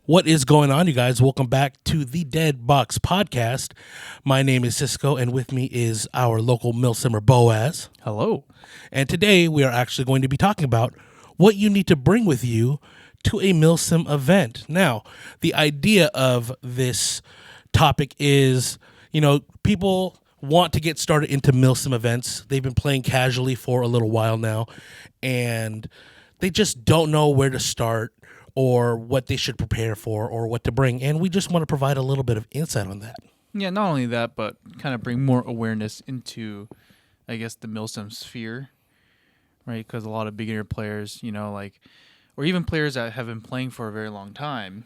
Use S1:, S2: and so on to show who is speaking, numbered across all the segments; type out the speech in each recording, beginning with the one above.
S1: What is going on, you guys? Welcome back to the Dead Box Podcast. My name is Cisco, and with me is our local Milsim Boaz.
S2: Hello.
S1: And today we are actually going to be talking about what you need to bring with you to a Milsim event. Now, the idea of this topic is, people want to get started into Milsim events. They've been playing casually for a little while now, and they just don't know where to start or what they should prepare for or what to bring. And we just want to provide a little bit of insight on that.
S2: Yeah, not only that, but kind of bring more awareness into, I guess, the Milsim sphere, right? Because a lot of beginner players, or even players that have been playing for a very long time,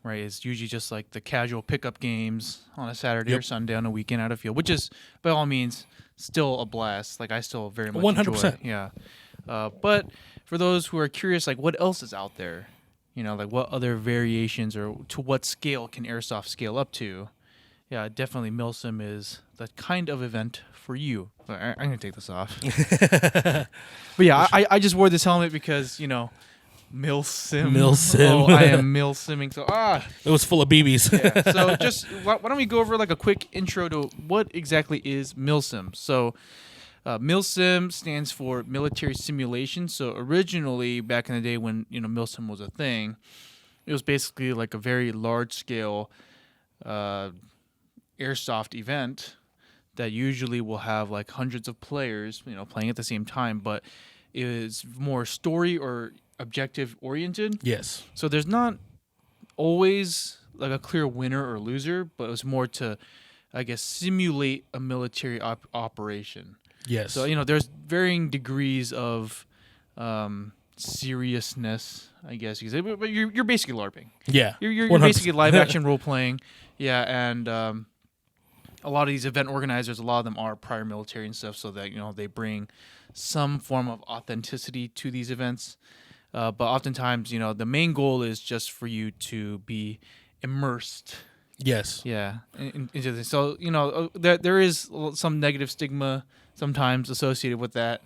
S2: right? It's usually just like the casual pickup games on a Saturday or Sunday on a weekend out of field, which is, by all means, still a blast. Like, I still very much
S1: 100%.
S2: enjoy it. Yeah. But for those who are curious, like, what else is out there? Like, what other variations or to what scale can Airsoft scale up to? Yeah, definitely Milsim is the kind of event for you. I'm going to take this off. But yeah, I just wore this helmet because, Milsim.
S1: Milsim.
S2: Oh, I am Milsimming. So,
S1: It was full of BBs.
S2: Yeah. So just, why don't we go over like a quick intro to what exactly is Milsim? So, Milsim stands for military simulation. So originally, back in the day when Milsim was a thing, it was basically like a very large scale airsoft event that usually will have like hundreds of players, playing at the same time. But it is more story or objective oriented.
S1: Yes.
S2: So there's not always like a clear winner or loser, but it was more to, I guess, simulate a military operation.
S1: Yes.
S2: So, there's varying degrees of seriousness, I guess you could say, but you're basically LARPing.
S1: Yeah.
S2: You're basically live action role playing. Yeah, and a lot of these event organizers, a lot of them are prior military and stuff, so that they bring some form of authenticity to these events. But oftentimes, the main goal is just for you to be immersed.
S1: Yes.
S2: Yeah, into this. So there is some negative stigma sometimes associated with that,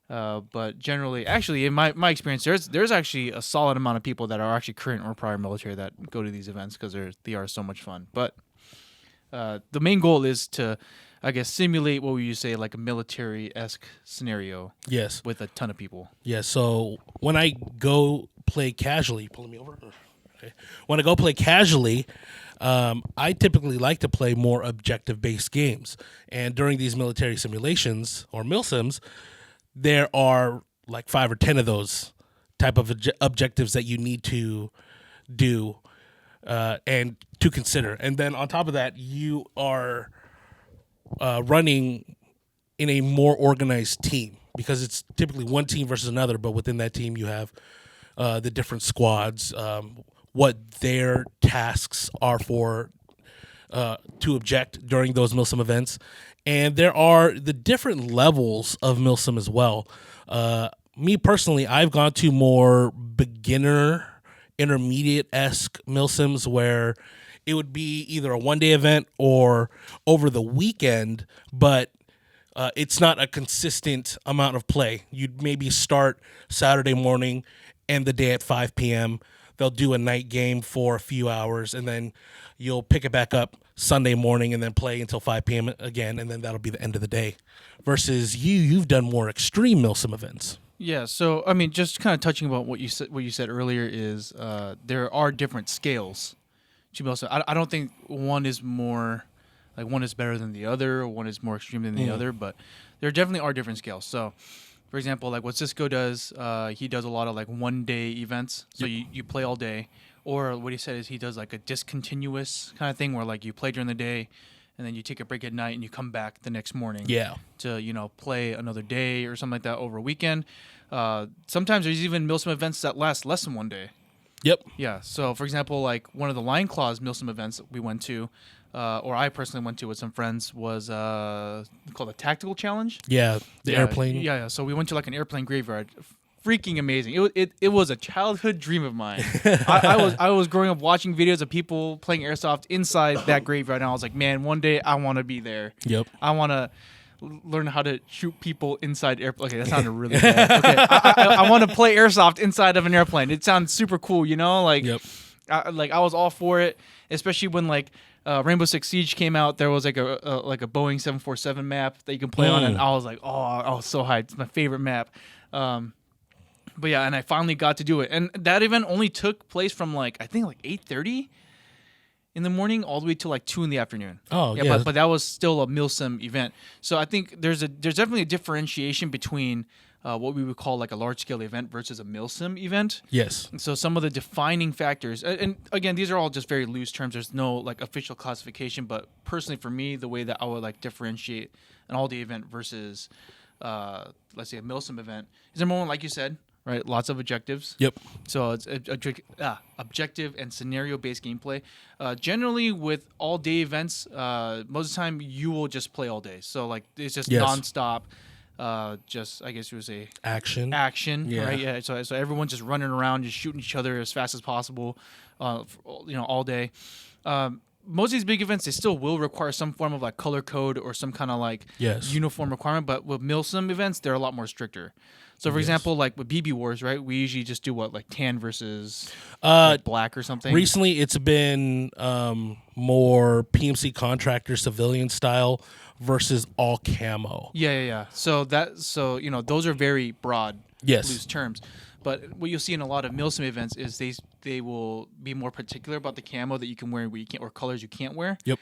S2: but generally, actually, in my experience, there's actually a solid amount of people that are actually current or prior military that go to these events because they are so much fun. But the main goal is to, I guess, simulate what would you say, like a military-esque scenario.
S1: Yes.
S2: With a ton of people.
S1: Yeah. So when I go play casually, you pulling me over? Okay. When I go play casually, I typically like to play more objective-based games. And during these military simulations or milsims, there are like 5 or 10 of those type of objectives that you need to do and to consider. And then on top of that, you are running in a more organized team because it's typically one team versus another, but within that team you have the different squads, what their tasks are for to object during those Milsim events. And there are the different levels of Milsim as well. Me personally, I've gone to more beginner, intermediate-esque Milsims where it would be either a one-day event or over the weekend, but it's not a consistent amount of play. You'd maybe start Saturday morning and the day at 5 p.m., they'll do a night game for a few hours, and then you'll pick it back up Sunday morning and then play until 5 p.m. again, and then that'll be the end of the day. Versus you've done more extreme Milsim events.
S2: Yeah, so I mean, just kind of touching about what you said earlier is there are different scales to Milsim. I don't think one is more like one is better than the other, or one is more extreme than the other, but there definitely are different scales. So, for example, like what Cisco does, he does a lot of like one-day events. So you play all day. Or what he said is he does like a discontinuous kind of thing where like you play during the day and then you take a break at night and you come back the next morning to, play another day or something like that over a weekend. Sometimes there's even Milsim events that last less than one day.
S1: Yep.
S2: Yeah. So, for example, like one of the Line Claws Milsim events that we went to, or I personally went to with some friends, was called a Tactical Challenge.
S1: Yeah, the airplane.
S2: Yeah. So we went to like an airplane graveyard. Freaking amazing! It was a childhood dream of mine. I was growing up watching videos of people playing airsoft inside that graveyard, and I was like, man, one day I want to be there.
S1: Yep.
S2: I want to learn how to shoot people inside airplane. Okay, that sounded really bad. Okay, I want to play airsoft inside of an airplane. It sounds super cool, Like,
S1: yep.
S2: I was all for it, especially when like Rainbow Six Siege came out. There was like a Boeing 747 map that you can play on, and I was like, oh, I was so hyped. It's my favorite map. But yeah, and I finally got to do it, and that event only took place from like I think like 8:30 in the morning all the way to like 2 in the afternoon.
S1: Oh, yeah.
S2: But that was still a Milsim event. So I think there's definitely a differentiation between what we would call like a large scale event versus a Milsim event.
S1: Yes.
S2: So some of the defining factors, and again, these are all just very loose terms. There's no like official classification, but personally for me, the way that I would like differentiate an all-day event versus, let's say a Milsim event is number one, like you said, right? Lots of objectives.
S1: Yep.
S2: So it's objective and scenario-based gameplay. Generally, with all-day events, most of the time you will just play all day. So like it's just nonstop. Just I guess you would say
S1: Action.
S2: Yeah. Right? Yeah. So everyone's just running around, just shooting each other as fast as possible, all day. Most of these big events, they still will require some form of like color code or some kind of like uniform requirement. But with Milsim events, they're a lot more stricter. So, for example, like with BB Wars, right? We usually just do what, like tan versus like black or something.
S1: Recently, it's been more PMC contractor civilian style versus all camo.
S2: Yeah. So those are very broad, loose terms. But what you'll see in a lot of Milsim events is they will be more particular about the camo that you can wear and what you can't, or colors you can't wear.
S1: Yep.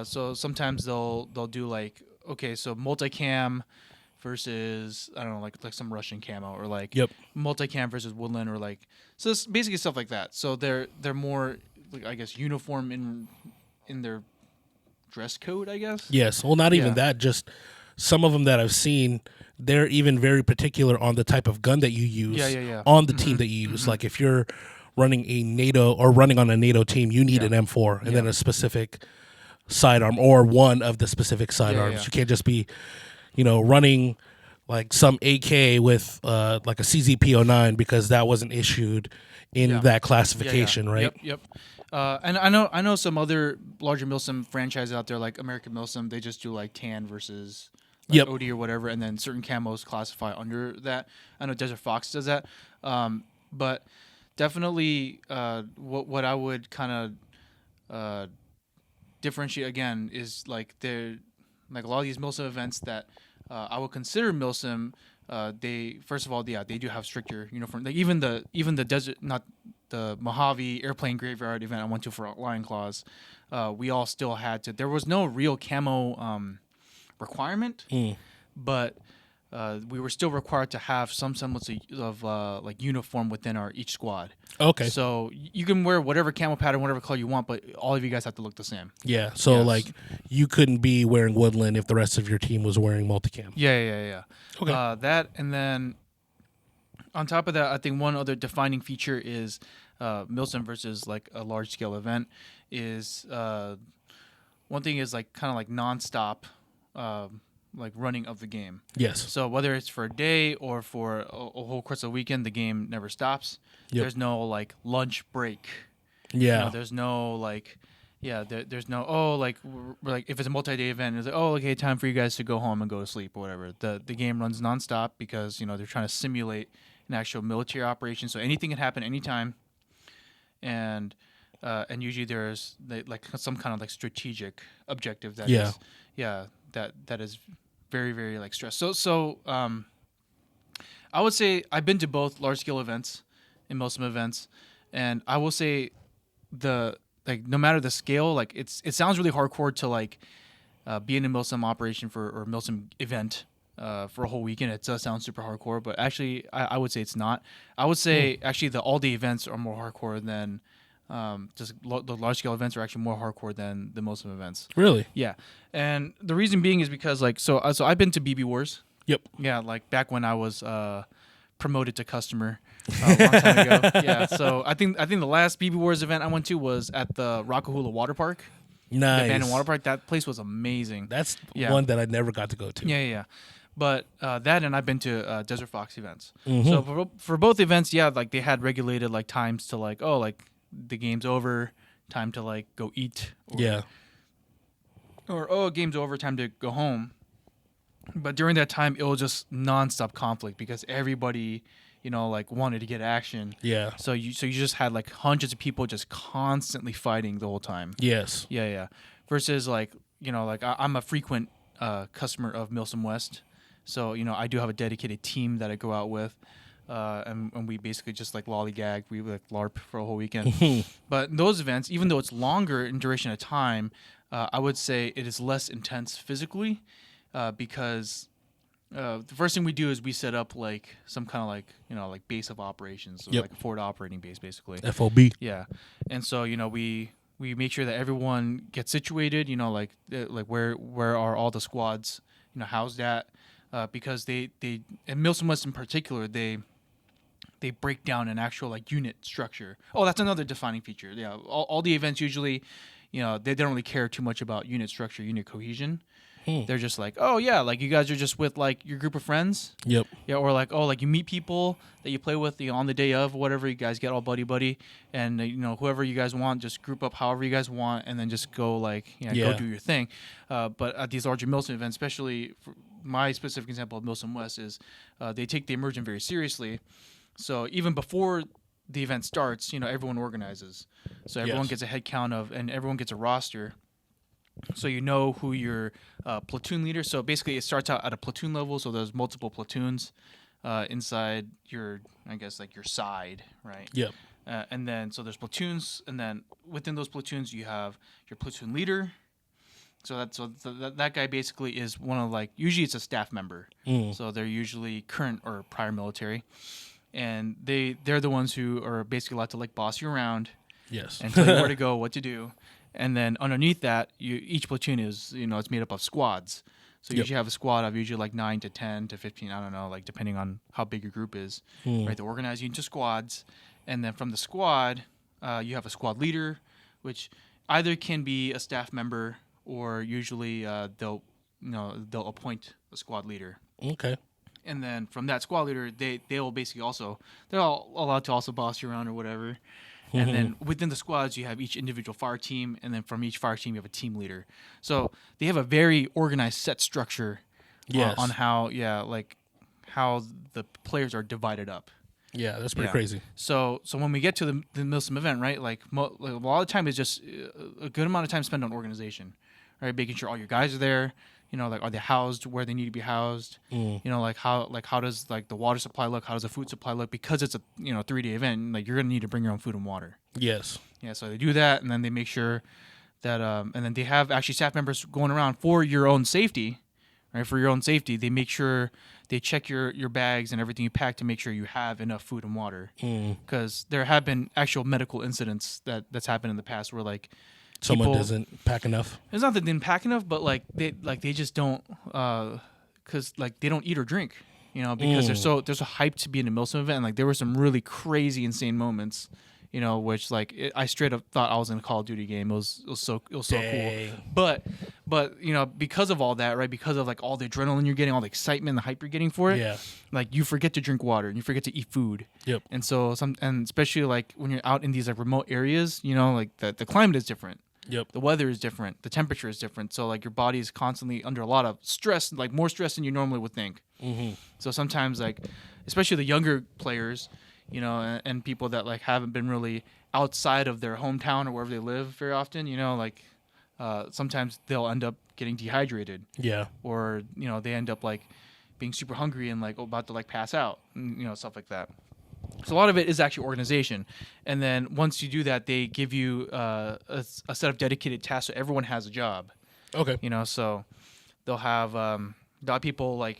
S2: So sometimes they'll do like, okay, so multicam versus I don't know, like some Russian camo, or like multicam versus woodland, or like, so it's basically stuff like that. So they're more like, I guess, uniform in their dress code, I guess.
S1: Yes. Well, not even that. Just some of them that I've seen, they're even very particular on the type of gun that you use on the team that you use. Like if you're running a NATO or running on a NATO team, you need an M4 and then a specific sidearm or one of the specific sidearms. You can't just be, running like some AK with like a CZP-09 because that wasn't issued in that classification, right?
S2: Yep. And I know some other larger Milsim franchises out there, like American Milsim. They just do like tan versus like OD or whatever, and then certain camos classify under that. I know Desert Fox does that, but definitely what I would kind of differentiate again is like they're like a lot of these Milsim events that I would consider Milsim. They first of all, they do have stricter uniform. Like even the desert, not the Mojave airplane graveyard event I went to for Lion Claws, we all still had to. There was no real camo requirement, but we were still required to have some semblance of like uniform within our each squad. Okay. So you can wear whatever camo pattern, whatever color you want, but all of you guys have to look the same.
S1: Yeah. So like you couldn't be wearing woodland if the rest of your team was wearing multicam.
S2: Yeah.
S1: Okay.
S2: That, and then on top of that, I think one other defining feature is Milsim versus like a large scale event is one thing is like kind of like nonstop like running of the game.
S1: Yes.
S2: So whether it's for a day or for a whole course of the weekend, the game never stops. There's no like lunch break.
S1: Yeah.
S2: There's no like, there's no like if it's a multi-day event, it's like, okay, time for you guys to go home and go to sleep or whatever. The game runs nonstop because they're trying to simulate an actual military operation, so anything can happen anytime, and usually there's like some kind of like strategic objective that is that is very, very like stressed. So I would say I've been to both large scale events and Milsim events, and I will say no matter the scale, like it sounds really hardcore to like be in a Milsim operation or Milsim event for a whole weekend. It does sound super hardcore, but actually I would say it's not. I would say actually the all day events are more hardcore than the large scale events are actually more hardcore than the Milsim events.
S1: Really?
S2: Yeah, and the reason being is because like so I've been to BB Wars.
S1: Yep.
S2: Yeah, like back when I was promoted to customer a long time ago. Yeah, so I think the last BB Wars event I went to was at the Rockahula Water Park.
S1: Nice.
S2: The abandoned water park. That place was amazing.
S1: That's one that I never got to go to.
S2: Yeah. But that, and I've been to Desert Fox events. So for both events, like they had regulated like times to like like the game's over, time to like go eat. Or game's over, time to go home. But during that time, it was just nonstop conflict because everybody like wanted to get action.
S1: Yeah.
S2: So you just had like hundreds of people just constantly fighting the whole time.
S1: Yes.
S2: Yeah. Versus like like I'm a frequent customer of Milsim West, so I do have a dedicated team that I go out with. And we basically just like lollygag, we like LARP for a whole weekend. But in those events, even though it's longer in duration of time, I would say it is less intense physically, because the first thing we do is we set up like some kind of like like base of operations, so like a forward operating base basically.
S1: FOB.
S2: Yeah, and so we make sure that everyone gets situated. Like where are all the squads housed at, because they and Milsim West in particular they break down an actual like unit structure. Oh, that's another defining feature. Yeah, all the events usually, they don't really care too much about unit structure, unit cohesion. They're just like, oh yeah, like you guys are just with like your group of friends.
S1: Yep.
S2: Yeah, or like like you meet people that you play with on the day of whatever. You guys get all buddy, and whoever you guys want, just group up however you guys want, and then just go like go do your thing. But at these larger Milsim events, especially for my specific example of Milsim West is, they take the immersion very seriously. So even before the event starts, everyone organizes. So everyone gets a head count and everyone gets a roster. So who your platoon leader. So basically, it starts out at a platoon level. So there's multiple platoons inside your, I guess, like your side, right?
S1: Yep.
S2: And then so there's platoons, and then within those platoons you have your platoon leader. So that guy basically is one of like, usually it's a staff member. So they're usually current or prior military. And they're the ones who are basically allowed to like boss you around,
S1: Yes,
S2: and tell you where to go, what to do, and then underneath that, each platoon is it's made up of squads. So you usually have a squad of usually like 9 to 10 to 15, I don't know, like depending on how big your group is, right? They organize you into squads, and then from the squad, you have a squad leader, which either can be a staff member or usually they'll appoint a squad leader.
S1: Okay.
S2: And then from that squad leader, they'll basically they're all allowed to also boss you around or whatever. And then within the squads, you have each individual fire team, and then from each fire team, you have a team leader. So they have a very organized set structure on how how the players are divided up.
S1: Yeah, that's pretty crazy.
S2: So when we get to the Milsim event, right, like a lot of time is just a good amount of time spent on organization, right, making sure all your guys are there. Like, are they housed where they need to be housed? Like how does like the water supply look? How does the food supply look? Because it's a 3-day event, like you're gonna need to bring your own food and water.
S1: Yes.
S2: Yeah. So they do that, and then they make sure that and then they have actually staff members going around for your own safety, right? For your own safety, they make sure they check your bags and everything you pack to make sure you have enough food and water. Because there have been actual medical incidents that's happened in the past where like,
S1: someone doesn't pack enough.
S2: It's not that they didn't pack enough, but they just don't, because like they don't eat or drink, because they're so hyped to be in a Milsim event. And, like there were some really crazy, insane moments, which like I straight up thought I was in a Call of Duty game. It was so cool. But because of all that, right? Because of like all the adrenaline you're getting, all the excitement, the hype you're getting for it, like you forget to drink water and you forget to eat food. Yep. And so and especially like when you're out in these like remote areas, like the climate is different.
S1: Yep.
S2: The weather is different. The temperature is different. So like your body is constantly under a lot of stress, like more stress than you normally would think. So sometimes like, especially the younger players, and people that like haven't been really outside of their hometown or wherever they live very often, like sometimes they'll end up getting dehydrated. Yeah. Or they end up like being super hungry and like about to like pass out, and, stuff like that. So a lot of it is actually organization. And then once you do that, they give you a set of dedicated tasks so everyone has a job. Okay. So they'll have people like,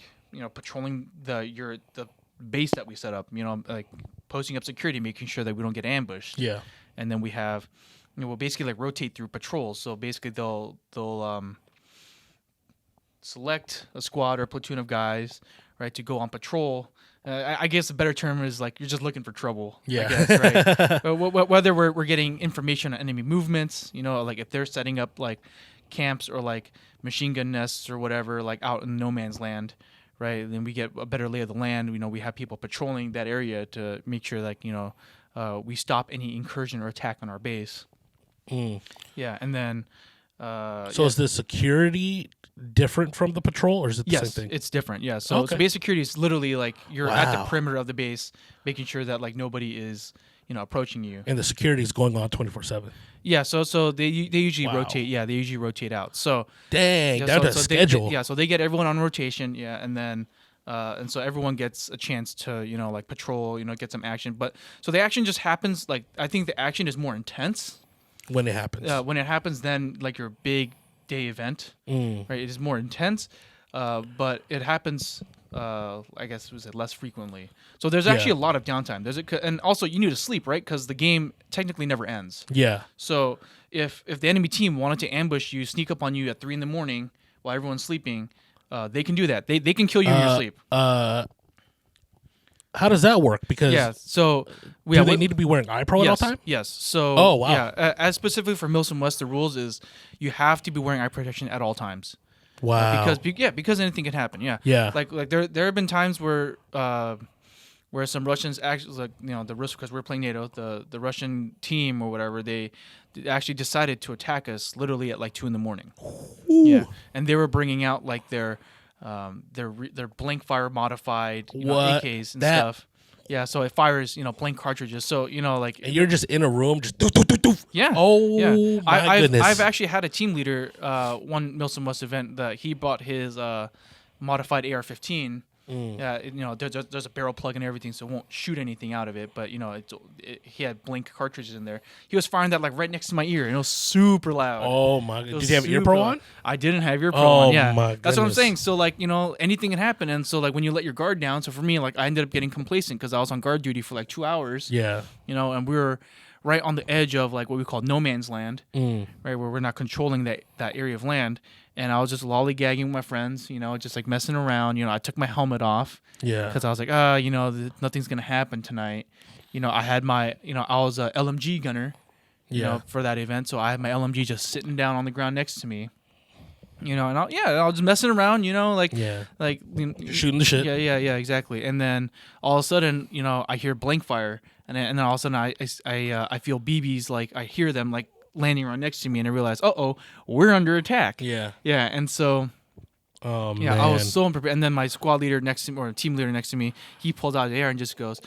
S2: patrolling the base that we set up, like posting up security, making sure that we don't get ambushed. Yeah. And then we have, we'll basically like rotate through patrols. So basically they'll select a squad or a platoon of guys, right, to go on patrol. I guess a better term is like you're just looking for trouble. Yeah. I guess, right? Whether we're getting information on enemy movements, like if they're setting up like camps or like machine gun nests or whatever, like out in no man's land, right? Then we get a better lay of the land. We have people patrolling that area to make sure like we stop any incursion or attack on our base. Yeah, and then
S1: So is the security different from the patrol, or is it the
S2: Yes,
S1: same thing?
S2: it's different. Yeah. So base security is literally like you're at the
S1: Wow.
S2: perimeter of the base, making sure that like nobody is approaching you.
S1: And the security is going on 24/7.
S2: Yeah. So they usually
S1: Wow.
S2: rotate. Yeah, they usually rotate out. So
S1: Dang,
S2: yeah,
S1: down to
S2: so
S1: schedule.
S2: yeah. So they get everyone on rotation. Yeah, and then. And so everyone gets a chance to, like patrol, get some action. But so the action just happens. Like I think the action is more intense
S1: When it happens.
S2: when it happens. Then like your big day event, right? It is more intense, but it happens. I guess was it less frequently. So there's actually a lot of downtime. And also you need to sleep, right? Because the game technically never ends.
S1: Yeah.
S2: So if the enemy team wanted to ambush you, sneak up on you at 3 a.m. while everyone's sleeping. They can do that. They can kill you in your sleep.
S1: How does that work? Because
S2: So
S1: do they need to be wearing eye pro at all time?
S2: Yes. So
S1: Oh, wow.
S2: Yeah. As specifically for Milsim West, the rules is you have to be wearing eye protection at all times.
S1: Wow.
S2: Because anything can happen. Yeah.
S1: Yeah.
S2: Like there have been times where some Russians actually the Russians, because we're playing NATO, the Russian team or whatever, they actually decided to attack us literally at like 2 a.m. Yeah, and they were bringing out like their blank fire modified AKs and stuff. Yeah, so it fires blank cartridges. So like
S1: and you're just in a room, just doof, doof, doof, doof.
S2: Yeah.
S1: Oh
S2: yeah.
S1: my goodness.
S2: I've actually had a team leader one Milsim West event that he bought his modified AR-15. Yeah, there's a barrel plug and everything, so it won't shoot anything out of it. But he had blank cartridges in there. He was firing that like right next to my ear, and it was super loud.
S1: Oh my god! Did you have ear pro on?
S2: I didn't have ear pro
S1: Oh
S2: on. Yeah,
S1: my
S2: that's what I'm
S1: goodness.
S2: saying. So like anything can happen, and so like when you let your guard down. So for me, like I ended up getting complacent because I was on guard duty for like 2 hours.
S1: Yeah.
S2: And we were right on the edge of like what we call no man's land, right, where we're not controlling that area of land. And I was just lollygagging with my friends, just like messing around. I took my helmet off.
S1: Yeah.
S2: Because I was like, nothing's gonna happen tonight. I had my, I was a LMG gunner, for that event. So I had my LMG just sitting down on the ground next to me. And I was just messing around, like
S1: shooting the shit.
S2: Yeah, exactly. And then all of a sudden, I hear blank fire, and then all of a sudden I feel BBs, like I hear them like landing right next to me, and I realize, we're under attack.
S1: Yeah.
S2: Yeah, and so.
S1: Oh
S2: Yeah,
S1: man.
S2: I was so unprepared. And then my squad leader next to me, or team leader next to me, he pulls out the air and just goes,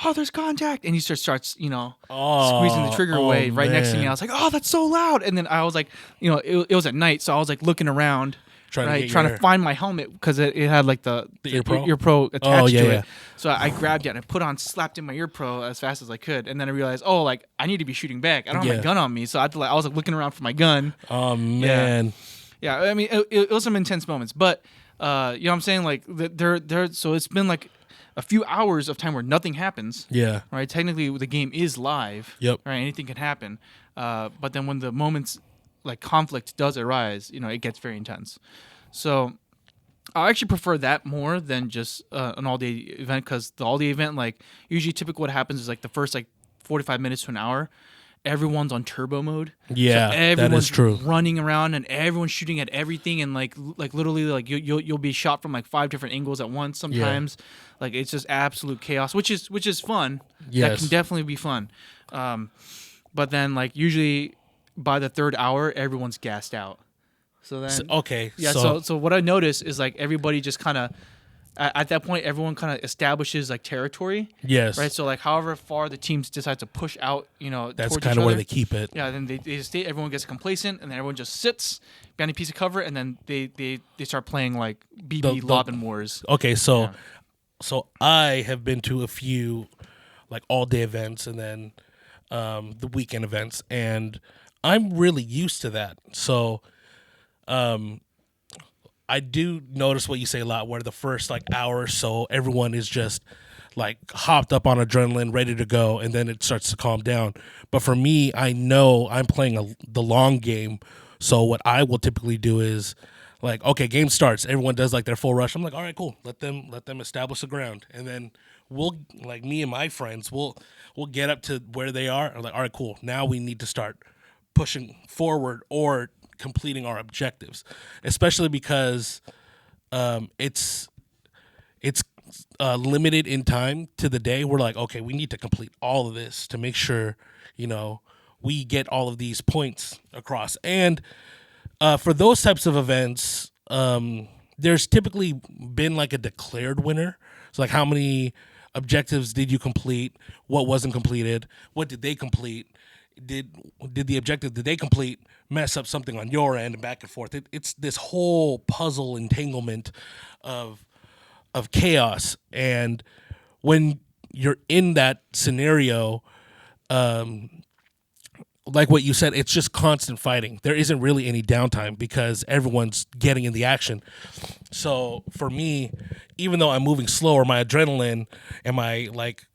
S2: "Oh, there's contact!" And he starts, squeezing the trigger away right next to me. I was like, "Oh, that's so loud!" And then I was like, it was at night, so I was like looking around, trying to find my helmet because it had like the ear pro attached to it. So I grabbed it and I slapped in my ear pro as fast as I could, and then I realized, I need to be shooting back. I don't have my gun on me, so I was like looking around for my gun.
S1: Oh man.
S2: Yeah, I mean, it was some intense moments, but you know what I'm saying? Like, so it's been like a few hours of time where nothing happens.
S1: Yeah.
S2: Right? Technically, the game is live.
S1: Yep.
S2: Right? Anything can happen. But then when the moments, like, conflict does arise, it gets very intense. So I actually prefer that more than just an all-day event, because the all-day event, like, usually typically what happens is, like, the first, like, 45 minutes to an hour, everyone's on turbo mode.
S1: Yeah,
S2: so everyone's
S1: that is true.
S2: running around and everyone's shooting at everything, and like literally like you'll be shot from like 5 different angles at once sometimes. Like it's just absolute chaos, which is fun.
S1: Yes.
S2: That can definitely be fun. But then like usually by the 3rd hour everyone's gassed out. So then so what I noticed is like everybody just kind of at that point, everyone kind of establishes like territory.
S1: Yes.
S2: Right. So like, however far the teams decide to push out,
S1: that's kind of where they keep it.
S2: Yeah. Then they stay. Everyone gets complacent, and then everyone just sits behind a piece of cover, and then they start playing like BB lobbing wars.
S1: Okay. So I have been to a few like all day events and then the weekend events, and I'm really used to that. So, I do notice what you say a lot, where the first like hour or so, everyone is just like hopped up on adrenaline, ready to go, and then it starts to calm down. But for me, I know I'm playing the long game, so what I will typically do is like, okay, game starts, everyone does like their full rush. I'm like, all right, cool, let them establish the ground, and then we'll like me and my friends, we'll get up to where they are. I'm like, all right, cool, now we need to start pushing forward or completing our objectives, especially because it's limited in time to the day. We're like, okay, we need to complete all of this to make sure we get all of these points across. And For those types of events, there's typically been like a declared winner. So like how many objectives did you complete? What wasn't completed? What did they complete? Did the objective did they complete mess up something on your end and back and forth? It's this whole puzzle entanglement of chaos. And when you're in that scenario, like what you said, it's just constant fighting. There isn't really any downtime because everyone's getting in the action. So for me, even though I'm moving slower, my adrenaline and my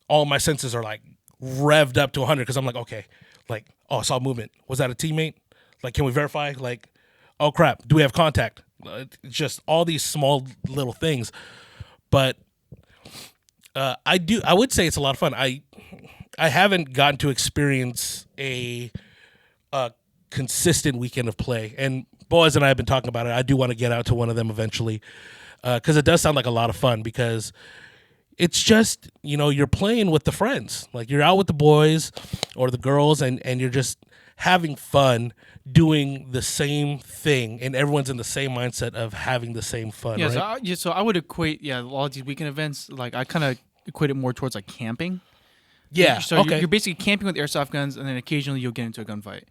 S1: all my senses are like revved up to 100 because I'm like, okay, like, oh, I saw movement. Was that a teammate? Like, can we verify? Like, oh crap, do we have contact? It's just all these small little things. But I would say it's a lot of fun. I haven't gotten to experience a consistent weekend of play, and Boaz and I have been talking about it. I do want to get out to one of them eventually because it does sound like a lot of fun. Because it's just you're playing with the friends, like you're out with the boys or the girls, and you're just having fun doing the same thing, and everyone's in the same mindset of having the same fun.
S2: Yeah,
S1: right?
S2: so I would equate a lot of these weekend events. Like I kind of equate it more towards like camping.
S1: Yeah.
S2: So
S1: okay.
S2: you're basically camping with airsoft guns, and then occasionally you'll get into a gunfight.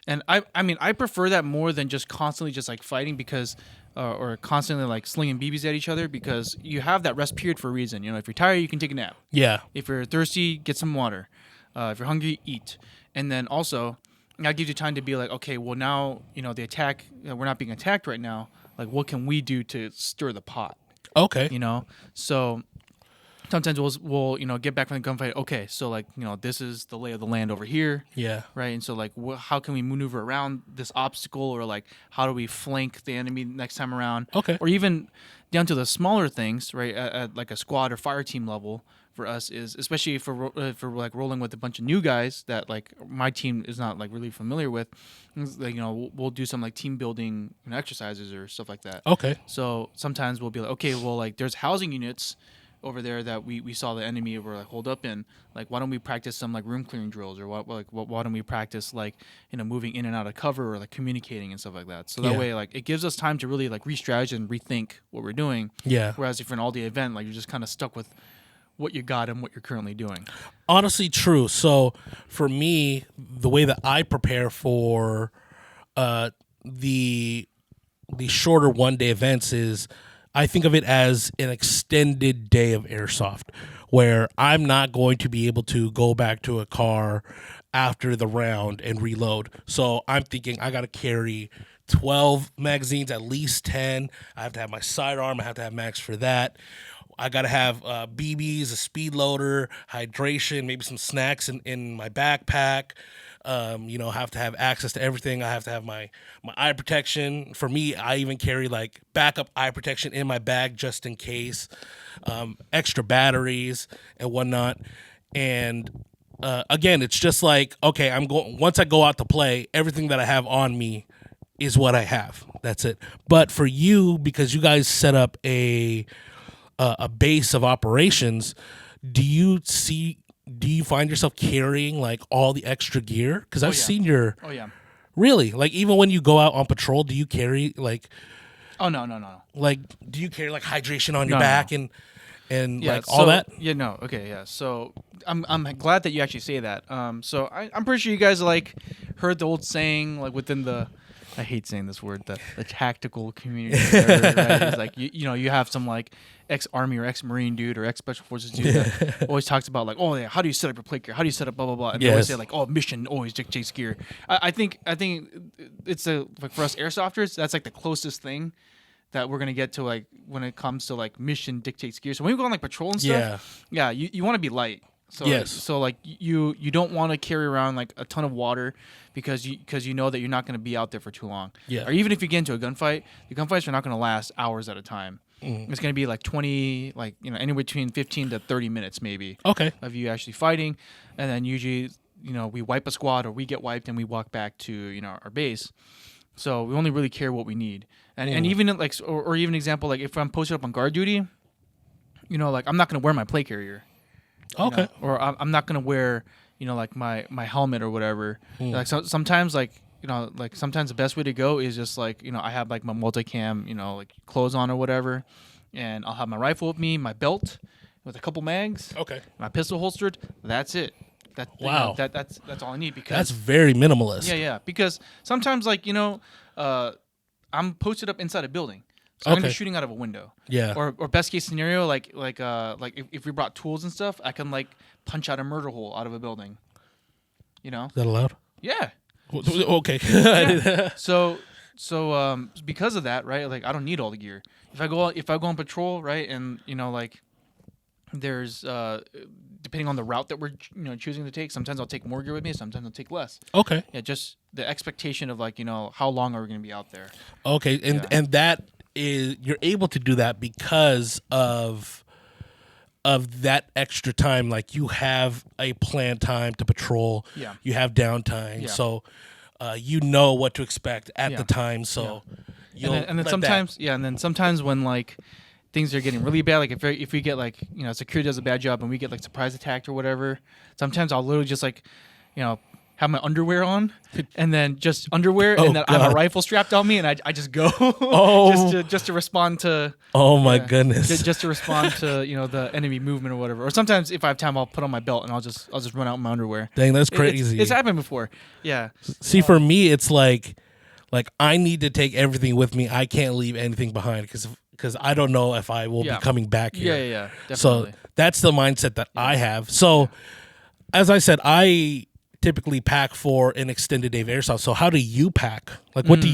S2: And I mean, I prefer that more than just constantly just like fighting because, or constantly like slinging BBs at each other because you have that rest period for a reason. If you're tired, you can take a nap.
S1: Yeah.
S2: If you're thirsty, get some water. If you're hungry, eat. And then also, that gives you time to be like, okay, well now, the attack, we're not being attacked right now. Like, what can we do to stir the pot?
S1: Okay.
S2: So sometimes we'll get back from the gunfight. Okay, so like this is the lay of the land over here.
S1: Yeah.
S2: Right. And so like how can we maneuver around this obstacle, or like how do we flank the enemy next time around?
S1: Okay.
S2: Or even down to the smaller things, right? At like a squad or fire team level for us is especially for like rolling with a bunch of new guys that like my team is not like really familiar with. Like we'll do some like team building exercises or stuff like that.
S1: Okay.
S2: So sometimes we'll be like, okay, well like there's housing units over there that we saw the enemy were like holed up in. Like why don't we practice some like room clearing drills, or why don't we practice like moving in and out of cover, or like communicating and stuff like that. So that way like it gives us time to really like re-strategize and rethink what we're doing.
S1: Yeah.
S2: Whereas if you're in all the event, like you're just kind of stuck with what you got and what you're currently doing.
S1: Honestly, true. So for me, the way that I prepare for the shorter 1-day events is I think of it as an extended day of airsoft where I'm not going to be able to go back to a car after the round and reload. So I'm thinking I got to carry 12 magazines, at least 10. I have to have my sidearm. I have to have mags for that. I got to have BBs, a speed loader, hydration, maybe some snacks in my backpack. I have to have access to everything. I have to have my eye protection. For me, I even carry like backup eye protection in my bag just in case, extra batteries and whatnot. And again, it's just like, okay, once I go out to play, everything that I have on me is what I have. That's it. But for you, because you guys set up a base of operations, do you find yourself carrying like all the extra gear? Because I've seen your.
S2: Oh yeah.
S1: Really? Like even when you go out on patrol, do you carry like?
S2: Oh no.
S1: Like, do you carry like hydration on your back and
S2: yeah,
S1: like all that?
S2: Yeah. No. Okay. Yeah. So I'm glad that you actually say that. So I'm pretty sure you guys like heard the old saying like within the. I hate saying this word, the tactical community. Whatever, right? It's like you have some like ex-army or ex-marine dude or ex-special forces dude that always talks about like, oh yeah, how do you set up your plate gear? How do you set up blah blah blah? And they always say like, oh, mission always dictates gear. I think it's like for us airsofters, that's like the closest thing that we're gonna get to like when it comes to like mission dictates gear. So when we go on like patrol and stuff, you want to be light. So you don't want to carry around like a ton of water because you know that you're not going to be out there for too long.
S1: Yeah.
S2: Or even if you get into a gunfight, the gunfights are not going to last hours at a time.
S1: Mm.
S2: It's going to be like 20, like anywhere between 15 to 30 minutes maybe.
S1: Okay.
S2: Of you actually fighting, and then usually we wipe a squad or we get wiped and we walk back to our base. So we only really care what we need. And even like or even example like if I'm posted up on guard duty, like I'm not going to wear my plate carrier. Or I'm not gonna wear, like my helmet or whatever. Like sometimes like like sometimes the best way to go is just like, I have like my multicam, like clothes on or whatever, and I'll have my rifle with me, my belt with a couple mags,
S1: Okay.
S2: my pistol holstered. That's it.
S1: Wow.
S2: That's all I need because
S1: That's very minimalist.
S2: yeah. Because sometimes like I'm posted up inside a building, so I'm gonna be shooting out of a window.
S1: Yeah.
S2: Or best case scenario, like if we brought tools and stuff, I can like punch out a murder hole out of a building.
S1: Is that allowed?
S2: Yeah.
S1: Okay.
S2: Yeah. So because of that, right? Like I don't need all the gear. If I go on patrol, right, and like there's depending on the route that we're choosing to take, sometimes I'll take more gear with me, sometimes I'll take less.
S1: Okay.
S2: Yeah, just the expectation of like how long are we going to be out there?
S1: Okay, and that is, you're able to do that because of that extra time. Like you have a planned time to patrol.
S2: Yeah.
S1: You have downtime,
S2: Yeah.
S1: so you know what to expect at
S2: Yeah.
S1: the time. So
S2: And then sometimes sometimes when like things are getting really bad, like if we get like security does a bad job and we get like surprise attacked or whatever, sometimes I'll literally just like have my underwear on and then just underwear and then I have a rifle strapped on me and I just go just to respond to
S1: my goodness,
S2: just to respond to the enemy movement or whatever. Or sometimes if I have time, I'll put on my belt and I'll just run out in my underwear.
S1: Dang, that's crazy.
S2: It's happened before. Yeah.
S1: See, for me, it's like I need to take everything with me. I can't leave anything behind because I don't know if I will be coming back here.
S2: Yeah, definitely.
S1: So that's the mindset that I have. So as I said, I typically pack for an extended day of airsoft. So how do you pack? Like what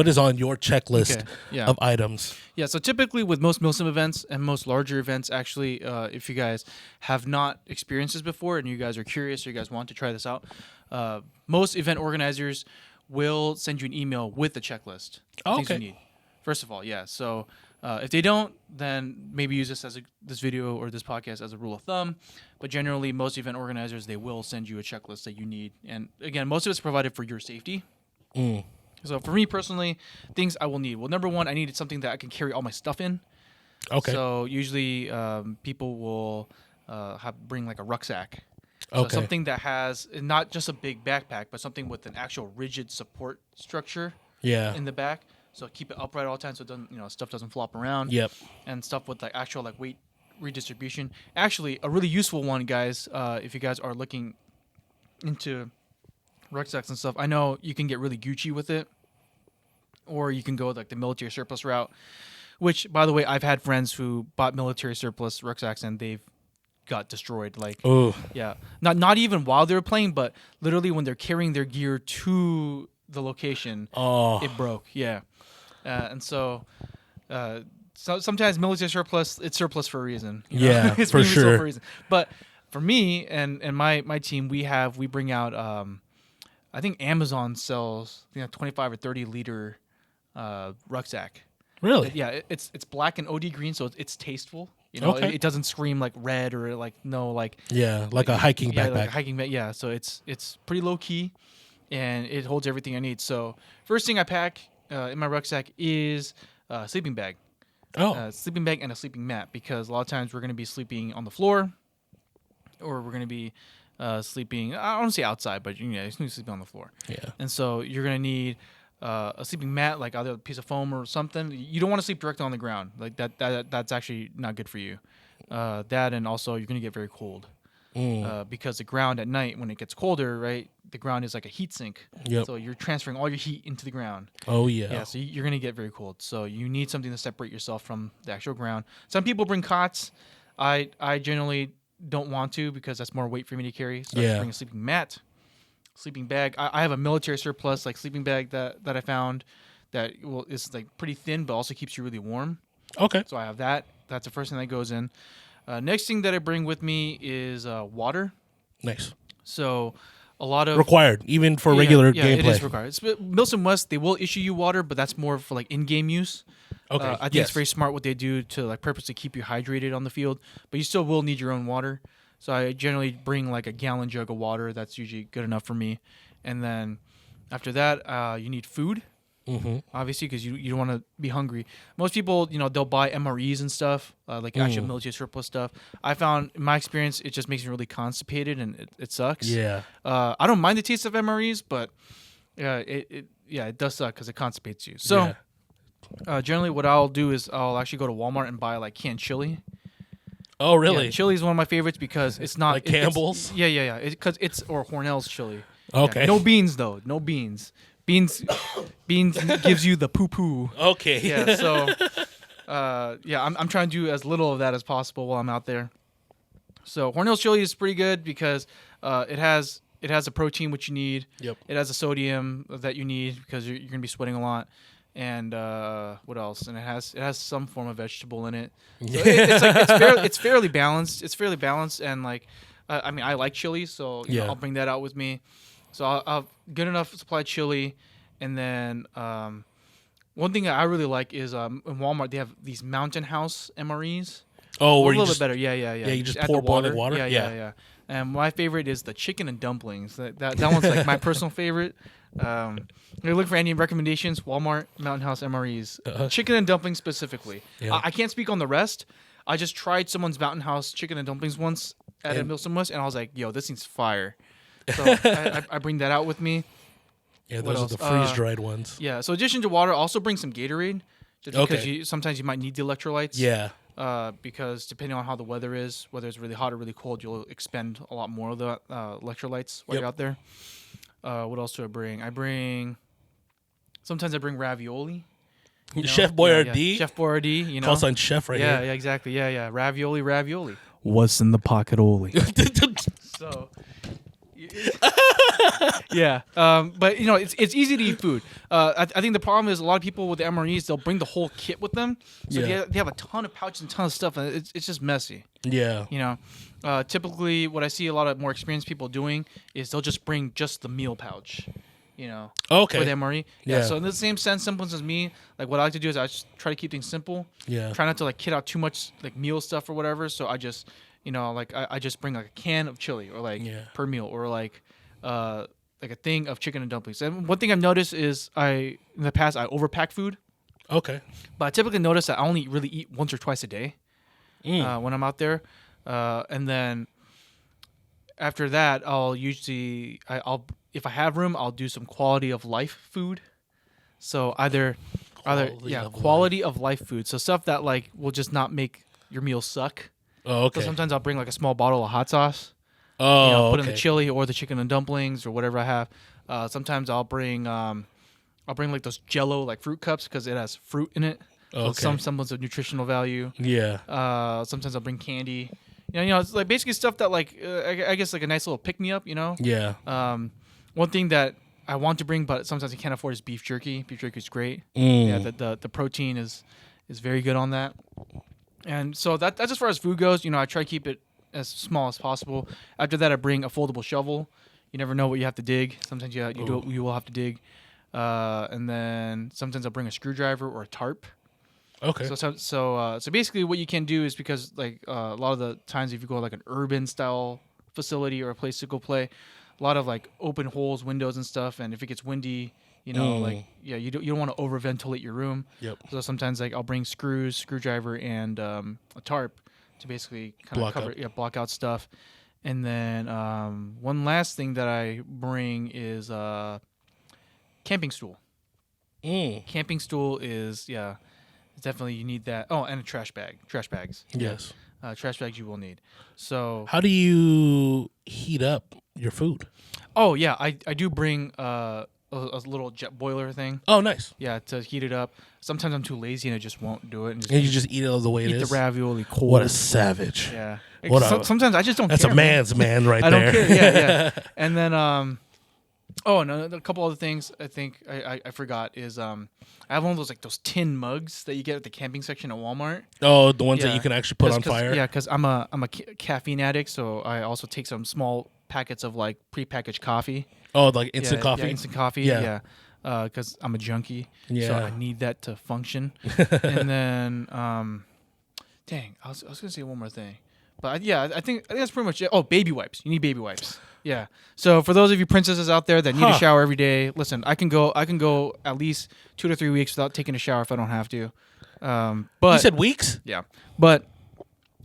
S1: is on your checklist of items?
S2: Yeah, so typically with most Milsim events and most larger events, actually, if you guys have not experienced this before and you guys are curious or you guys want to try this out, most event organizers will send you an email with the checklist. Things you need. First of all, yeah. So if they don't, then maybe use this video or this podcast as a rule of thumb. But generally, most event organizers, they will send you a checklist that you need. And again, most of it's provided for your safety. So for me personally, things I will need. Well, number one, I needed something that I can carry all my stuff in.
S1: Okay.
S2: So usually people will bring like a rucksack. So something that has not just a big backpack, but something with an actual rigid support structure in the back. So keep it upright all the time so it doesn't, stuff doesn't flop around.
S1: Yep.
S2: And stuff with like actual like weight redistribution. Actually, a really useful one, guys, if you guys are looking into rucksacks and stuff. I know you can get really Gucci with it, or you can go like the military surplus route, which, by the way, I've had friends who bought military surplus rucksacks and they've got destroyed. Like, yeah, not even while they were playing, but literally when they're carrying their gear to the location, it broke. Yeah, and so sometimes military surplus, it's surplus for a reason.
S1: Yeah,
S2: it's
S1: for sure.
S2: For a reason. But for me and my team, we bring out. I think Amazon sells 25 or 30 liter rucksack.
S1: Really?
S2: Yeah, it's black and OD green, so it's tasteful. It doesn't scream like red or like
S1: like a hiking backpack.
S2: Like a hiking bag. Yeah, so it's pretty low key, and it holds everything I need. So first thing I pack in my rucksack is a sleeping bag. Sleeping bag and a sleeping mat, because a lot of times we're going to be sleeping on the floor, or we're going to be sleeping. I don't want to say outside, but you're going to be sleeping on the floor.
S1: Yeah.
S2: And so you're going to need a sleeping mat, like either a piece of foam or something. You don't want to sleep directly on the ground. Like that's actually not good for you. That, and also you're going to get very cold. Because the ground at night, when it gets colder, right, the ground is like a heat sink.
S1: Yep.
S2: So you're transferring all your heat into the ground.
S1: Oh, yeah.
S2: Yeah, so you're going to get very cold. So you need something to separate yourself from the actual ground. Some people bring cots. I generally don't want to, because that's more weight for me to carry. So I just bring a sleeping mat, sleeping bag. I have a military surplus like sleeping bag that I found that is like pretty thin, but also keeps you really warm.
S1: Okay.
S2: So I have that. That's the first thing that goes in. Next thing that I bring with me is water.
S1: Nice.
S2: So a lot of
S1: required, even for regular gameplay.
S2: It is required. Milsim West, they will issue you water, but that's more for like in-game use.
S1: Okay.
S2: I think it's very smart what they do to like purposely keep you hydrated on the field, but you still will need your own water. So I generally bring like a gallon jug of water. That's usually good enough for me. And then after that, you need food. Obviously, because you don't want to be hungry. Most people, they'll buy MREs and stuff, like actual military surplus stuff. I found, in my experience, it just makes me really constipated and it sucks.
S1: Yeah.
S2: I don't mind the taste of MREs, but it does suck because it constipates you. So generally, what I'll do is I'll actually go to Walmart and buy like canned chili.
S1: Oh, really?
S2: Yeah, chili is one of my favorites because it's not
S1: Like Campbell's?
S2: Yeah. Because it's or Hornell's chili.
S1: Okay.
S2: Yeah, no beans though. No beans. Beans gives you the poo poo.
S1: Okay.
S2: Yeah. So, I'm trying to do as little of that as possible while I'm out there. So Hornell's chili is pretty good because it has a protein which you need.
S1: Yep.
S2: It has a sodium that you need because you're gonna be sweating a lot. And what else? And it has some form of vegetable in it. So it's fairly balanced. It's fairly balanced, and like, I mean, I like chili, so you know, I'll bring that out with me. So I'll good enough supply chili, and then one thing that I really like is in Walmart they have these Mountain House MREs.
S1: Oh,
S2: a little bit better. Yeah.
S1: Yeah, you just
S2: add
S1: pour
S2: the
S1: boiling water.
S2: Yeah. And my favorite is the chicken and dumplings. That one's like my personal favorite. If you're looking for any recommendations, Walmart Mountain House MREs. Chicken and dumplings specifically.
S1: Yeah.
S2: I can't speak on the rest. I just tried someone's Mountain House chicken and dumplings once at a Milsim West, and I was like, yo, this thing's fire. So I bring that out with me.
S1: Yeah, those are the freeze-dried ones.
S2: Yeah, so in addition to water, also bring some Gatorade. Just because sometimes you might need the electrolytes.
S1: Yeah.
S2: Because depending on how the weather is, whether it's really hot or really cold, you'll expend a lot more of the electrolytes while you're out there. What else do I bring? Sometimes I bring ravioli.
S1: Chef Boyardee.
S2: Chef Boyardee, you know.
S1: Call sign chef right here.
S2: Yeah, exactly. Yeah. Ravioli. What's in the pocket-oli? So, yeah. But you know, it's easy to eat food. I think the problem is a lot of people with the MREs, they'll bring the whole kit with them. So they have a ton of pouches and a ton of stuff, and it's just messy.
S1: Yeah.
S2: You know, typically what I see a lot of more experienced people doing is they'll just bring just the meal pouch. You know,
S1: okay.
S2: With MRE.
S1: Yeah.
S2: So in the same sense, simple as me, like what I like to do is I just try to keep things simple.
S1: Yeah.
S2: Try not to like kit out too much like meal stuff or whatever. So I just, you know, like I just bring like a can of chili or like per meal or like a thing of chicken and dumplings. And one thing I've noticed is in the past I overpack food.
S1: Okay.
S2: But I typically notice that I only really eat once or twice a day when I'm out there, and then after that I'll usually if I have room, I'll do some quality of life food. So quality of life food. So stuff that like will just not make your meal suck.
S1: Oh, okay.
S2: So sometimes I'll bring like a small bottle of hot sauce.
S1: Oh,
S2: you know, put in the chili or the chicken and dumplings or whatever I have. Sometimes I'll bring like those Jello like fruit cups because it has fruit in it. So some semblance of nutritional value.
S1: Yeah.
S2: Sometimes I'll bring candy. You know, it's like basically stuff that like I guess like a nice little pick me up. You know.
S1: Yeah.
S2: One thing that I want to bring, but sometimes I can't afford, is beef jerky. Beef jerky is great. Yeah, the protein is very good on that. And so that's as far as food goes. You know, I try to keep it as small as possible. After that, I bring a foldable shovel. You never know what you have to dig. Sometimes you will have to dig. And then sometimes I'll bring a screwdriver or a tarp.
S1: Okay.
S2: So basically, what you can do is because like a lot of the times if you go to like an urban style facility or a place to go play, a lot of like open holes, windows and stuff, and if it gets windy, you know, like you don't want to over ventilate your room.
S1: Yep.
S2: So sometimes like I'll bring screwdriver, and a tarp to basically kind of block out stuff. And then one last thing that I bring is camping stool. Camping stool is definitely you need that. Oh, and a trash bags.
S1: Yes.
S2: Trash bags you will need. So
S1: how do you heat up your food?
S2: Oh yeah, I do bring a little jet boiler thing.
S1: Oh, nice.
S2: Yeah, to heat it up. Sometimes I'm too lazy and I just won't do it.
S1: And you just eat it the way it is.
S2: Eat the ravioli cold.
S1: What a savage.
S2: Yeah. Sometimes I just don't.
S1: That's
S2: care,
S1: a man's man right there.
S2: I don't care. Yeah. And then a couple other things I think I forgot is I have one of those tin mugs that you get at the camping section at Walmart.
S1: Oh, the ones that you can actually put on fire.
S2: Yeah, because I'm a caffeine addict, so I also take some small packets of like prepackaged coffee.
S1: Oh, like instant coffee.
S2: Yeah, instant coffee. Yeah. Because I'm a junkie, so I need that to function. And then, dang, I was gonna say one more thing, but I think that's pretty much it. Oh, baby wipes. You need baby wipes. Yeah. So for those of you princesses out there that need a shower every day, listen, I can go at least 2 to 3 weeks without taking a shower if I don't have to. But
S1: you said weeks?
S2: Yeah. But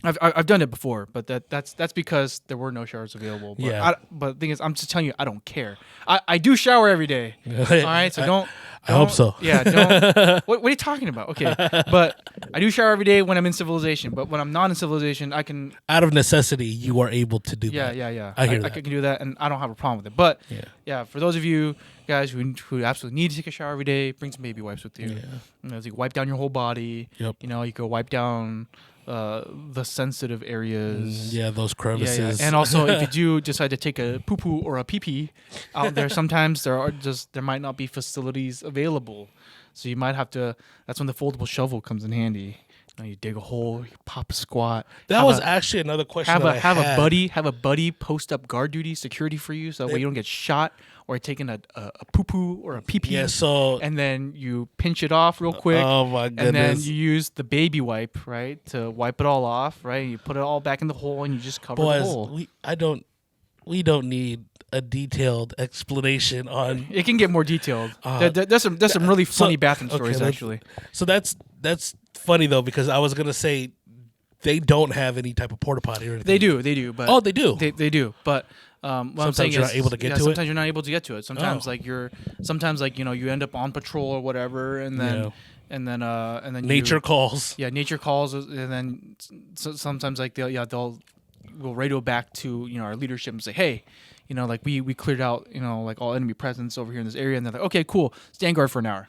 S2: I've done it before, but that's because there were no showers available. But
S1: Yeah.
S2: but the thing is, I'm just telling you, I don't care. I do shower every day. All right, so don't.
S1: I hope so.
S2: Yeah, don't. What are you talking about? Okay, but I do shower every day when I'm in civilization. But when I'm not in civilization, I can.
S1: Out of necessity, you are able to do
S2: Yeah,
S1: that.
S2: yeah.
S1: I hear
S2: I
S1: that.
S2: can do that, and I don't have a problem with it. But
S1: Yeah.
S2: yeah, for those of you guys who absolutely need to take a shower every day, bring some baby wipes with you.
S1: Yeah.
S2: You know, so you can wipe down your whole body.
S1: Yep.
S2: You know, you can wipe down the sensitive areas.
S1: Yeah, those
S2: Yeah,
S1: crevices.
S2: and also if you do decide to take a poo poo or a pee pee out there, sometimes there might not be facilities available, so you might have to. That's when the foldable shovel comes in handy. You know, you dig a hole, you pop a squat.
S1: that was actually another question.
S2: Have
S1: that I had.
S2: a buddy post up guard duty security for you, so that way you don't get shot or taken a poo poo or a pee pee.
S1: Yeah, so
S2: And then you pinch it off real quick.
S1: oh my goodness.
S2: And then you use the baby wipe, right, to wipe it all off, right? You put it all back in the hole, and you just cover the hole.
S1: we don't need a detailed explanation on.
S2: It can get more detailed. There's some really funny bathroom stories,
S1: okay,
S2: actually.
S1: So that's funny though, because I was gonna say they don't have any type of porta potty or anything.
S2: They do, but
S1: Oh, they do.
S2: They do, but what I'm
S1: Sometimes
S2: saying
S1: you're
S2: is,
S1: not able to get to it?
S2: Sometimes you're not able to get to it. Sometimes
S1: Oh.
S2: like you end up on patrol or whatever, and then
S1: Yeah.
S2: and then
S1: Nature calls.
S2: Yeah, nature calls, and then sometimes like we'll radio back to our leadership and say, hey, like we cleared out like all enemy presence over here in this area, and they're like, okay, cool, stand guard for an hour,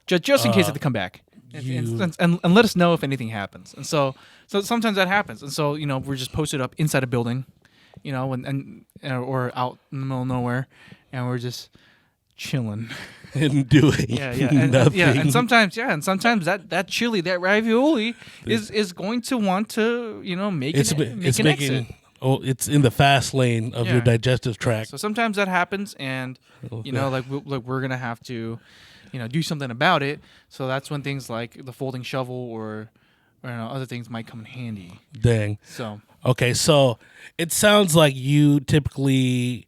S2: just in case they come back, and let us know if anything happens. And so sometimes that happens, and so we're just posted up inside a building, or out in the middle of nowhere, and we're just chilling.
S1: And doing
S2: and,
S1: nothing.
S2: and sometimes that chili, that ravioli is going to want to make
S1: it's
S2: an
S1: making
S2: exit.
S1: it's in the fast lane of your
S2: Yeah.
S1: digestive tract.
S2: So sometimes that happens, and like we're gonna have to do something about it. So that's when things like the folding shovel or other things might come in handy.
S1: Dang.
S2: So
S1: Okay, so it sounds like you typically,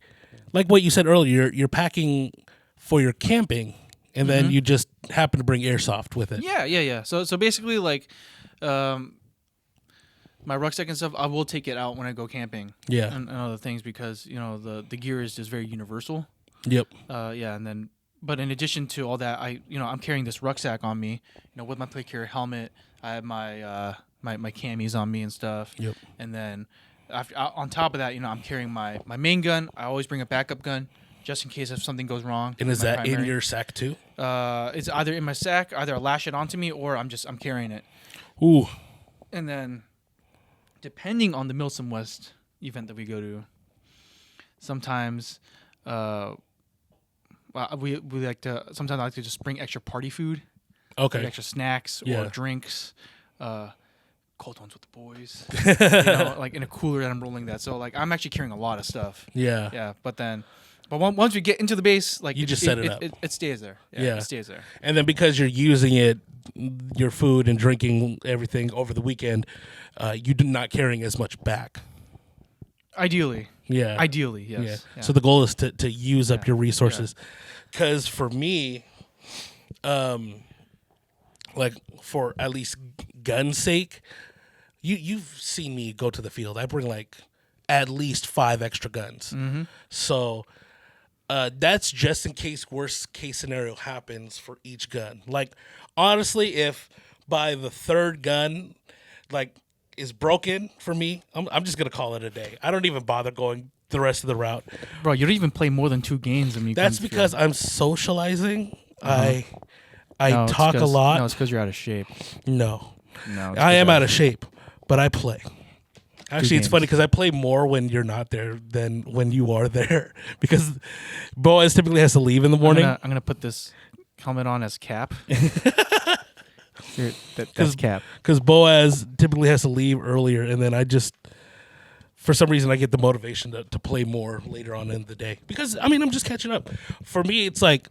S1: like what you said earlier, you're packing for your camping, and then you just happen to bring airsoft with it.
S2: yeah. So basically, like, my rucksack and stuff, I will take it out when I go camping.
S1: Yeah.
S2: and other things, because the gear is just very universal.
S1: Yep.
S2: And then, but in addition to all that, I'm carrying this rucksack on me, with my plate carrier helmet. I have my my camis on me and stuff.
S1: Yep.
S2: And then on top of that, I'm carrying my main gun. I always bring a backup gun just in case if something goes wrong.
S1: And
S2: with
S1: is
S2: my
S1: that in
S2: primary.
S1: your sack too?
S2: It's either in my sack, either I lash it onto me, or I'm carrying it.
S1: Ooh.
S2: And then, depending on the Milsim West event that we go to, sometimes we like to just bring extra party food,
S1: Okay.
S2: like extra snacks
S1: Yeah.
S2: or drinks, cold ones with the boys, like in a cooler that I'm rolling that. So like I'm actually carrying a lot of stuff.
S1: Yeah.
S2: Yeah, but once we get into the base, like
S1: You just set it up.
S2: It stays there.
S1: Yeah.
S2: It stays there.
S1: And then because you're using it, your food and drinking everything over the weekend, you're not carrying as much back.
S2: Ideally,
S1: Yeah.
S2: yes.
S1: Yeah. So the goal is to use up
S2: Yeah.
S1: your resources. Because for me, like for at least gun's sake, you've seen me go to the field. I bring like at least 5 extra guns.
S2: Mm-hmm.
S1: So that's just in case worst case scenario happens for each gun. Like honestly, if by the third gun like is broken for me, I'm just gonna call it a day. I don't even bother going the rest of the route.
S2: Bro, you don't even play more than 2 games.
S1: That's because I'm socializing. I
S2: No, it's
S1: talk a
S2: 'cause-
S1: lot.
S2: No, it's because you're out of shape.
S1: No,
S2: No, it's
S1: I
S2: 'cause
S1: am
S2: you're
S1: out of shape, but I play. Actually, it's
S2: games.
S1: funny because I play more when you're not there than when you are there. Because Boaz typically has to leave in the morning.
S2: I'm gonna put this helmet on as cap. That's cap.
S1: Because Boaz typically has to leave earlier, and then I just, for some reason, I get the motivation to play more later on in the day. Because I'm just catching up. For me, it's like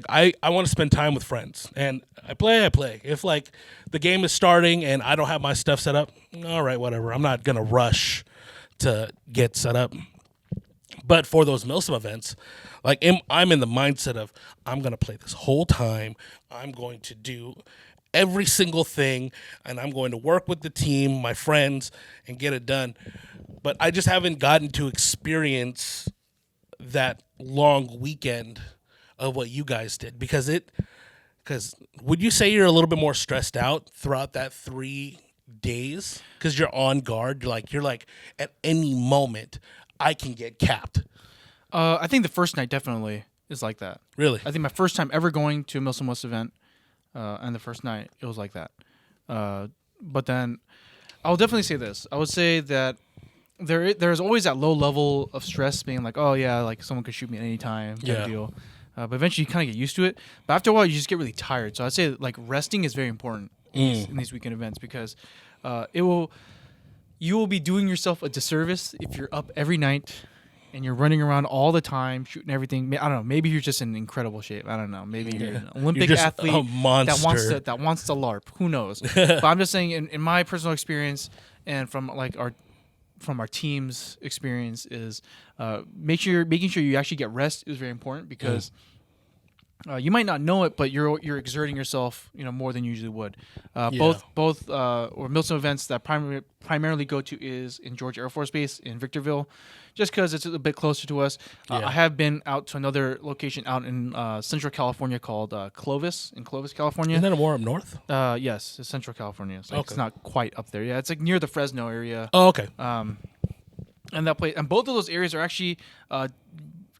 S1: I want to spend time with friends, and I play. If like the game is starting and I don't have my stuff set up, all right, whatever. I'm not gonna rush to get set up. But for those Milsim events, like I'm in the mindset of I'm gonna play this whole time. I'm going to do every single thing, and I'm going to work with the team, my friends, and get it done. But I just haven't gotten to experience that long weekend of what you guys did because would you say you're a little bit more stressed out throughout that 3 days because you're on guard? You're like at any moment I can get capped.
S2: I think the first night definitely is like that.
S1: Really?
S2: I think my first time ever going to a Milsim West event, and the first night it was like that. But then I will definitely say this. I would say that there's always that low level of stress, being like, oh yeah, like someone could shoot me at any time, kind
S1: Yeah.
S2: of deal. But eventually you kind of get used to it. But after a while, you just get really tired. So I'd say like resting is very important in these weekend events because you will be doing yourself a disservice if you're up every night and you're running around all the time, shooting everything. I don't know. Maybe you're just in incredible shape. I don't know. Maybe you're an Olympic
S1: You're just
S2: athlete
S1: a monster.
S2: that wants to LARP. Who knows? But I'm just saying, in my personal experience and from our team's experience, is making sure you actually get rest is very important because. You might not know it, but you're exerting yourself, more than you usually would. Both or Milsim events that primarily go to is in Georgia Air Force Base in Victorville, just because it's a bit closer to us. I have been out to another location out in Central California called Clovis, California.
S1: Isn't that a more up north?
S2: Yes, it's Central California. It's, it's not quite up there. Yeah, it's like near the Fresno area.
S1: Oh, okay.
S2: And that place, and both of those areas are actually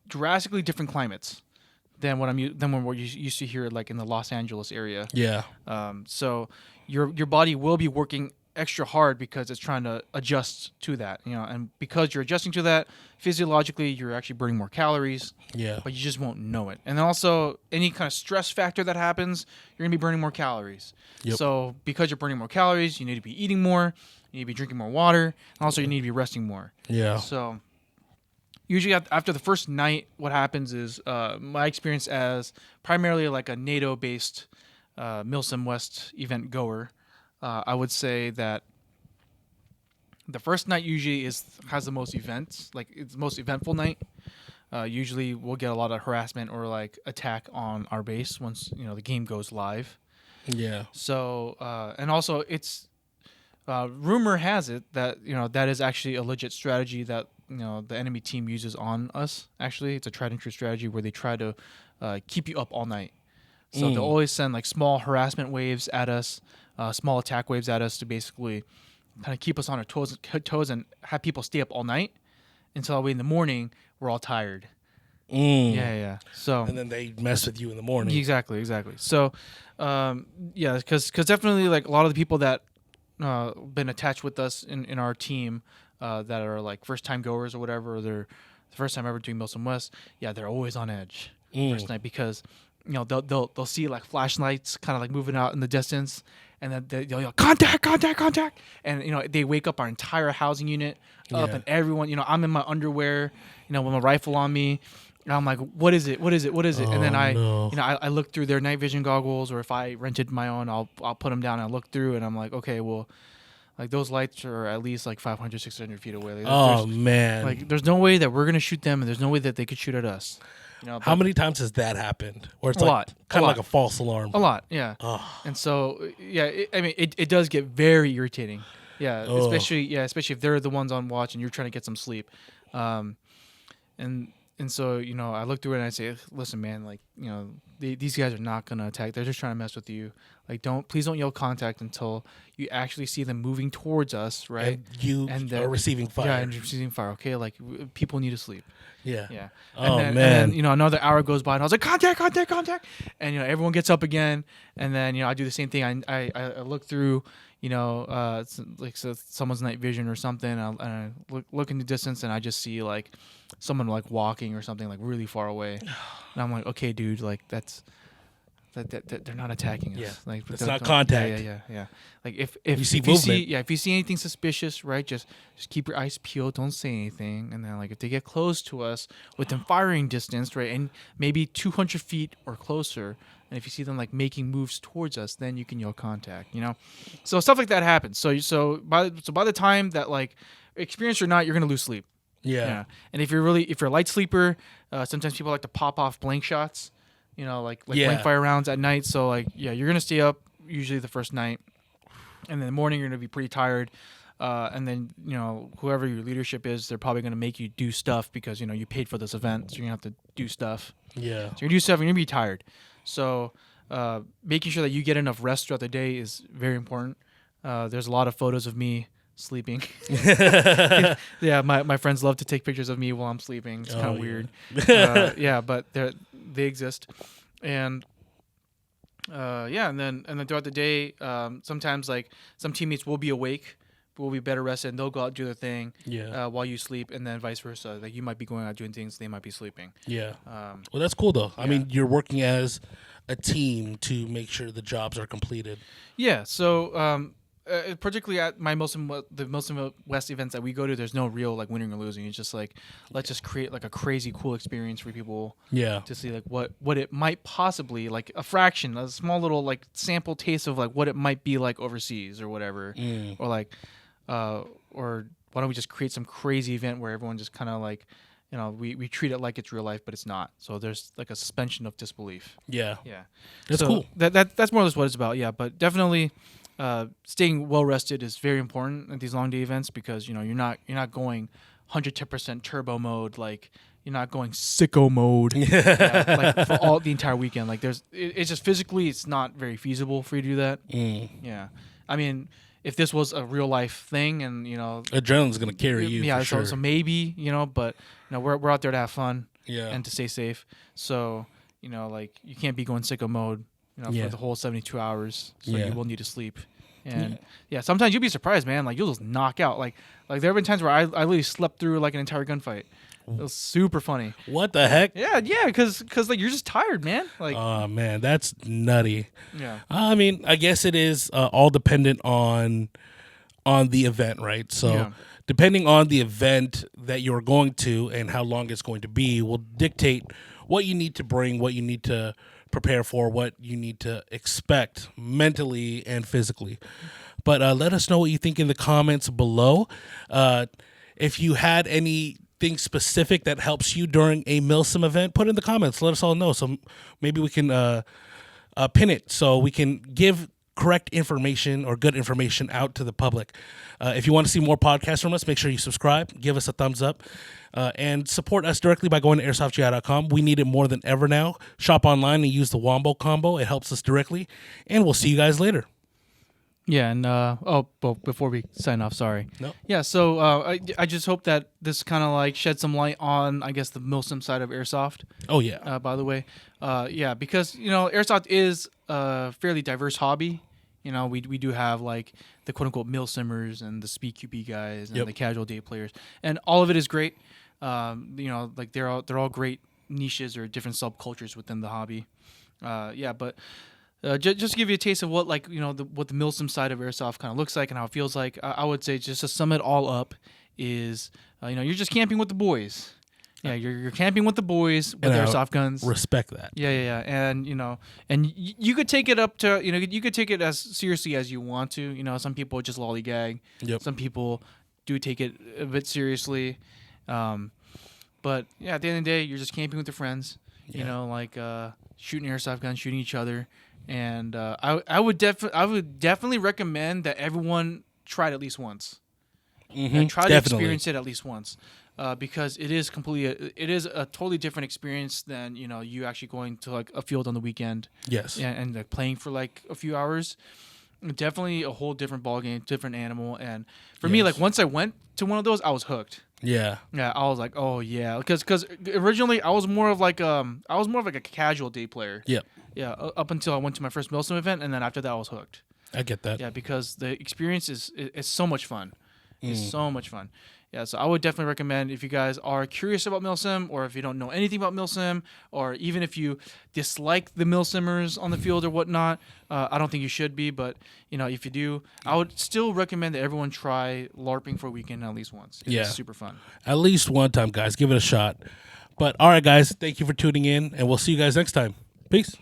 S2: drastically different climates than what we're used to here, like in the Los Angeles area.
S1: Yeah.
S2: So your body will be working extra hard because it's trying to adjust to that, and because you're adjusting to that physiologically, you're actually burning more calories.
S1: Yeah.
S2: But you just won't know it. And then also any kind of stress factor that happens, you're gonna be burning more calories.
S1: Yep.
S2: So because you're burning more calories, you need to be eating more, you need to be drinking more water, and also you need to be resting more.
S1: Yeah.
S2: So usually after the first night, what happens is my experience as primarily like a NATO-based Milsim West event goer, I would say that the first night usually has the most events, like it's the most eventful night. Usually we'll get a lot of harassment or like attack on our base once the game goes live.
S1: Yeah.
S2: So and also it's rumor has it that that is actually a legit strategy that the enemy team uses on us. Actually, it's a tried and true strategy where they try to keep you up all night. So they'll always send like small harassment waves at us, small attack waves at us to basically kind of keep us on our toes and have people stay up all night until in the morning we're all tired. Yeah. So
S1: and then they mess with you in the morning.
S2: Exactly. So because definitely like a lot of the people that been attached with us in our team that are like first time goers or whatever, or they're the first time ever doing Milsim West, they're always on edge first night because they'll see like flashlights kind of like moving out in the distance, and then they'll yell contact, and they wake up our entire housing unit up, and everyone, I'm in my underwear, with my rifle on me. And I'm like, what is it? And then I look through their night vision goggles, or if I rented my own, I'll put them down and I look through, and I'm like, okay, well, like those lights are at least like 500, 600 feet away. Like,
S1: man!
S2: Like there's no way that we're gonna shoot them, and there's no way that they could shoot at us.
S1: How many times has that happened? Where it's
S2: a
S1: like
S2: lot,
S1: kind of like a false alarm.
S2: A lot, yeah. And so it does get very irritating. Yeah, especially if they're the ones on watch and you're trying to get some sleep. And so, I look through it and I say, listen, man, like, these guys are not going to attack. They're just trying to mess with you. Like, please don't yell contact until you actually see them moving towards us, right?
S1: And are receiving fire.
S2: Yeah, and receiving fire, okay? Like, people need to sleep.
S1: Yeah.
S2: And then, another hour goes by and I was like, contact. And, everyone gets up again. And then, I do the same thing. I look through, like someone's night vision or something. And I look in the distance and I just see like someone like walking or something like really far away. And I'm like, okay, dude, like that they're not attacking us.
S1: Yeah.
S2: Like
S1: it's not contact.
S2: Yeah. Like if you see anything suspicious, right? Just keep your eyes peeled. Don't say anything. And then like if they get close to us within firing distance, right, and maybe 200 feet or closer, and if you see them like making moves towards us, then you can yell contact. So stuff like that happens. So by the time that like experienced or not, you're gonna lose sleep.
S1: Yeah.
S2: And if you're a light sleeper, sometimes people like to pop off blank shots. Like blank fire rounds at night. So like you're gonna stay up. usually the first night, and then in the morning you're gonna be pretty tired. And then whoever your leadership is, they're probably gonna make you do stuff because you paid for this event, so you're gonna have to do stuff.
S1: Yeah.
S2: So you're gonna do stuff. You're gonna be tired. So making sure that you get enough rest throughout the day is very important. There's a lot of photos of me sleeping. Yeah, my friends love to take pictures of me while I'm sleeping. It's kind of weird. Yeah, but they exist. And and then throughout the day, sometimes like some teammates will be awake, will be better rested, and they'll go out and do their thing while you sleep, and then vice versa. Like you might be going out doing things, they might be sleeping.
S1: Yeah. Well, that's cool though. I mean, you're working as a team to make sure the jobs are completed.
S2: Yeah. So particularly at the Milsim West events that we go to, there's no real like winning or losing. It's just like let's just create like a crazy cool experience for people.
S1: Yeah.
S2: To see like what it might possibly, like a fraction, a small little like sample taste of like what it might be like overseas or whatever, or like or why don't we just create some crazy event where everyone just kind of like we treat it like it's real life, but it's not. So there's like a suspension of disbelief. Yeah.
S1: That's cool.
S2: That's more or less what it's about. Yeah, but definitely. Staying well rested is very important at these long day events because you're not going 110% turbo mode, like you're not going sicko mode like for the entire weekend. Like it's just physically it's not very feasible for you to do that. Yeah, I mean if this was a real life thing and
S1: adrenaline's gonna carry you.
S2: Yeah,
S1: for sure.
S2: So maybe but we're out there to have fun.
S1: Yeah,
S2: and to stay safe. So like you can't be going sicko mode. For the whole 72 hours, so you will need to sleep. And sometimes you'll be surprised, man. Like you'll just knock out. Like there have been times where I literally slept through like an entire gunfight. It was super funny.
S1: What the heck?
S2: Yeah, because like you're just tired, man. Like
S1: oh man, that's nutty.
S2: Yeah.
S1: I mean, I guess it is all dependent on the event, right? So depending on the event that you're going to and how long it's going to be will dictate what you need to bring, what you need to prepare for, what you need to expect mentally and physically. But let us know what you think in the comments below. If you had anything specific that helps you during a Milsim event, put it in the comments. Let us all know. So maybe we can pin it so we can give correct information or good information out to the public. If you want to see more podcasts from us, make sure you subscribe, give us a thumbs up, and support us directly by going to airsoftgi.com. We need it more than ever now. Shop online and use the Wombo combo. It helps us directly, and we'll see you guys later.
S2: Yeah, and before we sign off, sorry.
S1: No.
S2: Yeah, so I just hope that this kind of like shed some light on, I guess, the Milsim side of Airsoft.
S1: Oh, yeah.
S2: By the way. Because, Airsoft is a fairly diverse hobby. We do have like the quote unquote Milsimmers and the speed QP guys and the casual day players, and all of it is great. Like they're all great niches or different subcultures within the hobby. But just to give you a taste of what what the Milsim side of Airsoft kind of looks like and how it feels like, I would say just to sum it all up is you're just camping with the boys. Yeah, you're camping with the boys with airsoft guns.
S1: Respect that.
S2: Yeah, and and you could take it up to you could take it as seriously as you want to. Some people just lollygag.
S1: Yep.
S2: Some people do take it a bit seriously. But yeah, at the end of the day, you're just camping with your friends.
S1: Yeah.
S2: Shooting airsoft guns, shooting each other, and I would definitely recommend that everyone try it at least once.
S1: Mm-hmm.
S2: Try to experience it at least once. Because it is a totally different experience than you actually going to like a field on the weekend.
S1: Yes.
S2: And like playing for like a few hours. Definitely a whole different ball game, different animal. And for me, like once I went to one of those, I was hooked.
S1: Yeah.
S2: Yeah, I was like, oh yeah, because originally I was more of like a casual day player.
S1: Yep.
S2: Yeah. Up until I went to my first Milsim event, and then after that I was hooked.
S1: I get that.
S2: Yeah, because the experience is so much fun. It's so much fun. Yeah, so I would definitely recommend if you guys are curious about Milsim, or if you don't know anything about Milsim, or even if you dislike the Milsimmers on the field or whatnot. I don't think you should be, but if you do, I would still recommend that everyone try LARPing for a weekend at least once. It's super fun.
S1: At least one time, guys. Give it a shot. But all right, guys, thank you for tuning in, and we'll see you guys next time. Peace.